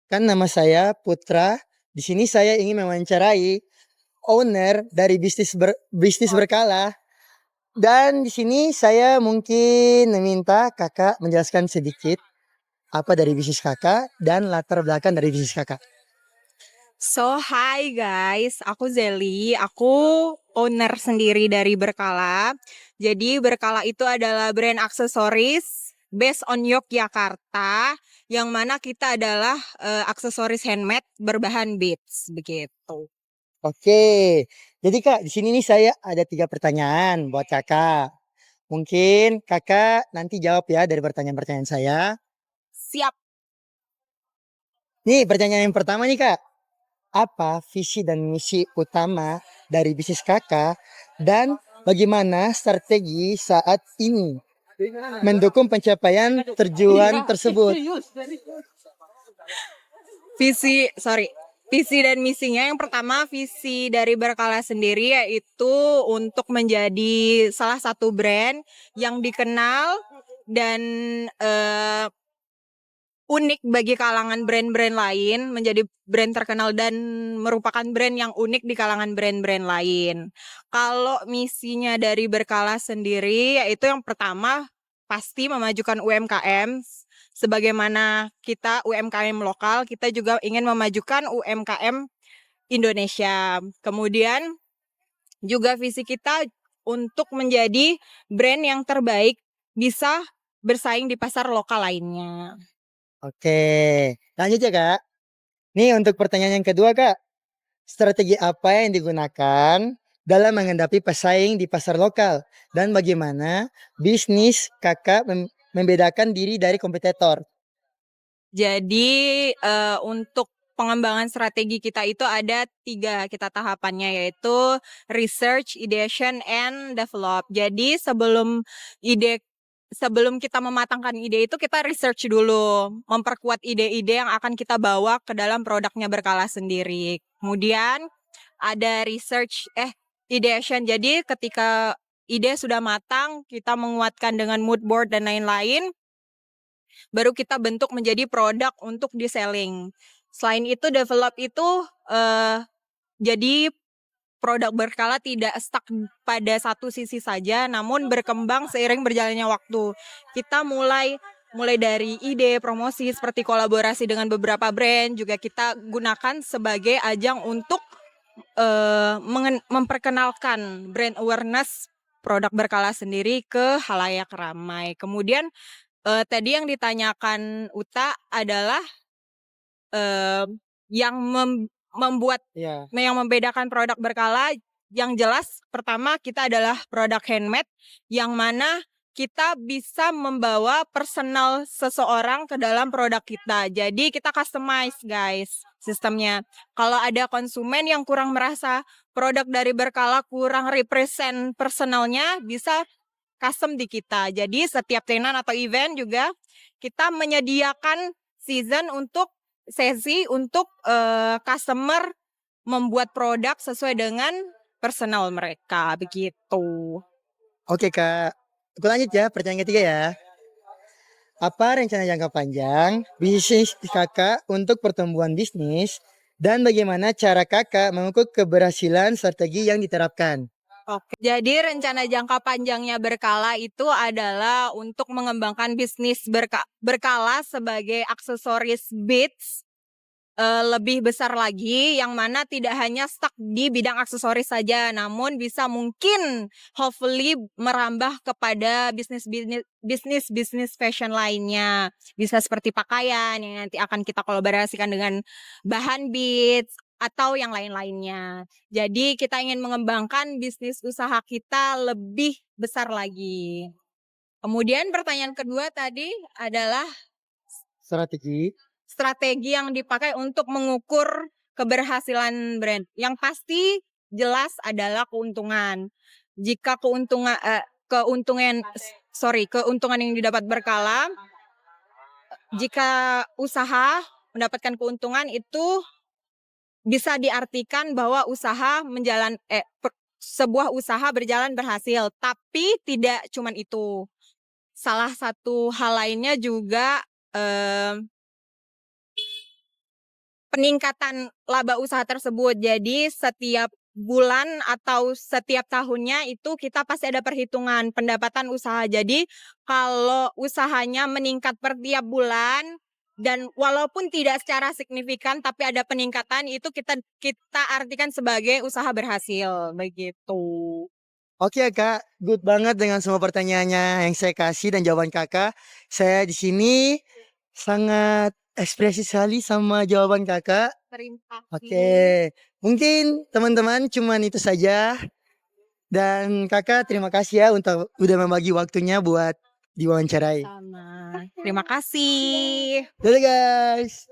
Kan nama saya Putra. Di sini saya ingin mewawancarai owner dari bisnis berkala. Dan di sini saya mungkin meminta kakak menjelaskan sedikit apa dari bisnis kakak dan latar belakang dari bisnis kakak. So, hi guys, aku Zeli, aku owner sendiri dari Berkala. Jadi Berkala itu adalah brand aksesoris based on Yogyakarta, yang mana kita adalah aksesoris handmade berbahan beads, begitu. Oke, jadi kak di sini nih saya ada 3 pertanyaan buat kakak. Mungkin kakak nanti jawab ya dari pertanyaan-pertanyaan saya. Siap. Nih pertanyaan yang pertama nih kak. Apa visi dan misi utama dari bisnis kakak dan bagaimana strategi saat ini mendukung pencapaian tujuan tersebut? Visi dan misinya yang pertama, visi dari Berkala sendiri yaitu untuk menjadi salah satu brand yang dikenal dan unik bagi kalangan brand-brand lain, menjadi brand terkenal dan merupakan brand yang unik di kalangan brand-brand lain. Kalau misinya dari Berkala sendiri yaitu yang pertama pasti memajukan UMKM. Sebagaimana kita UMKM lokal, kita juga ingin memajukan UMKM Indonesia. Kemudian juga visi kita untuk menjadi brand yang terbaik, bisa bersaing di pasar lokal lainnya. Oke, lanjut ya kak. Nih untuk pertanyaan yang kedua kak, strategi apa yang digunakan dalam menghadapi pesaing di pasar lokal dan bagaimana bisnis kakak membedakan diri dari kompetitor? Jadi untuk pengembangan strategi kita itu ada 3 kita tahapannya, yaitu research, ideation, and develop. Jadi sebelum kita mematangkan ide itu kita research dulu, memperkuat ide-ide yang akan kita bawa ke dalam produknya Berkala sendiri. Kemudian ada ideation. Jadi ketika ide sudah matang, kita menguatkan dengan mood board dan lain-lain, baru kita bentuk menjadi produk untuk diselling. Selain itu, develop itu jadi produk Berkala tidak stuck pada satu sisi saja, namun berkembang seiring berjalannya waktu. Kita mulai dari ide, promosi, seperti kolaborasi dengan beberapa brand, juga kita gunakan sebagai ajang untuk memperkenalkan brand awareness produk Berkala sendiri ke halayak ramai. Kemudian tadi yang ditanyakan Uta adalah yang membuat Ya. yang membedakan produk Berkala. Yang jelas pertama kita adalah produk handmade, yang mana kita bisa membawa personal seseorang ke dalam produk kita. Jadi kita customize guys sistemnya. Kalau ada konsumen yang kurang merasa produk dari Berkala kurang represent personalnya, bisa custom di kita. Jadi setiap tenan atau event juga kita menyediakan sesi untuk customer membuat produk sesuai dengan personal mereka, begitu. Oke kak, aku lanjut ya pertanyaan ketiga ya. Apa rencana jangka panjang bisnis kakak untuk pertumbuhan bisnis dan bagaimana cara kakak mengukur keberhasilan strategi yang diterapkan? Oke, jadi rencana jangka panjangnya Berkala itu adalah untuk mengembangkan bisnis Berkala sebagai aksesoris beads lebih besar lagi, yang mana tidak hanya stuck di bidang aksesoris saja, namun bisa mungkin hopefully merambah kepada bisnis fashion lainnya. Bisa seperti pakaian yang nanti akan kita kolaborasikan dengan bahan beads atau yang lain-lainnya. Jadi kita ingin mengembangkan bisnis usaha kita lebih besar lagi. Kemudian pertanyaan kedua tadi adalah Strategi. strategi yang dipakai untuk mengukur keberhasilan brand. Yang pasti jelas adalah keuntungan. Jika keuntungan yang didapat Berkala, jika usaha mendapatkan keuntungan, itu bisa diartikan bahwa sebuah usaha berjalan berhasil. Tapi tidak cuma itu. Salah satu hal lainnya juga peningkatan laba usaha tersebut. Jadi setiap bulan atau setiap tahunnya itu kita pasti ada perhitungan pendapatan usaha. Jadi kalau usahanya meningkat per tiap bulan dan walaupun tidak secara signifikan tapi ada peningkatan, itu kita kita artikan sebagai usaha berhasil begitu. Oke ya Kak, good banget dengan semua pertanyaannya yang saya kasih dan jawaban Kakak. Saya di sini sangat ekspresif sekali sama jawaban Kakak. Terima kasih. Oke, mungkin teman-teman cuman itu saja. Dan Kakak terima kasih ya untuk udah membagi waktunya buat diwawancarai. Sama. Terima kasih. Dadah guys.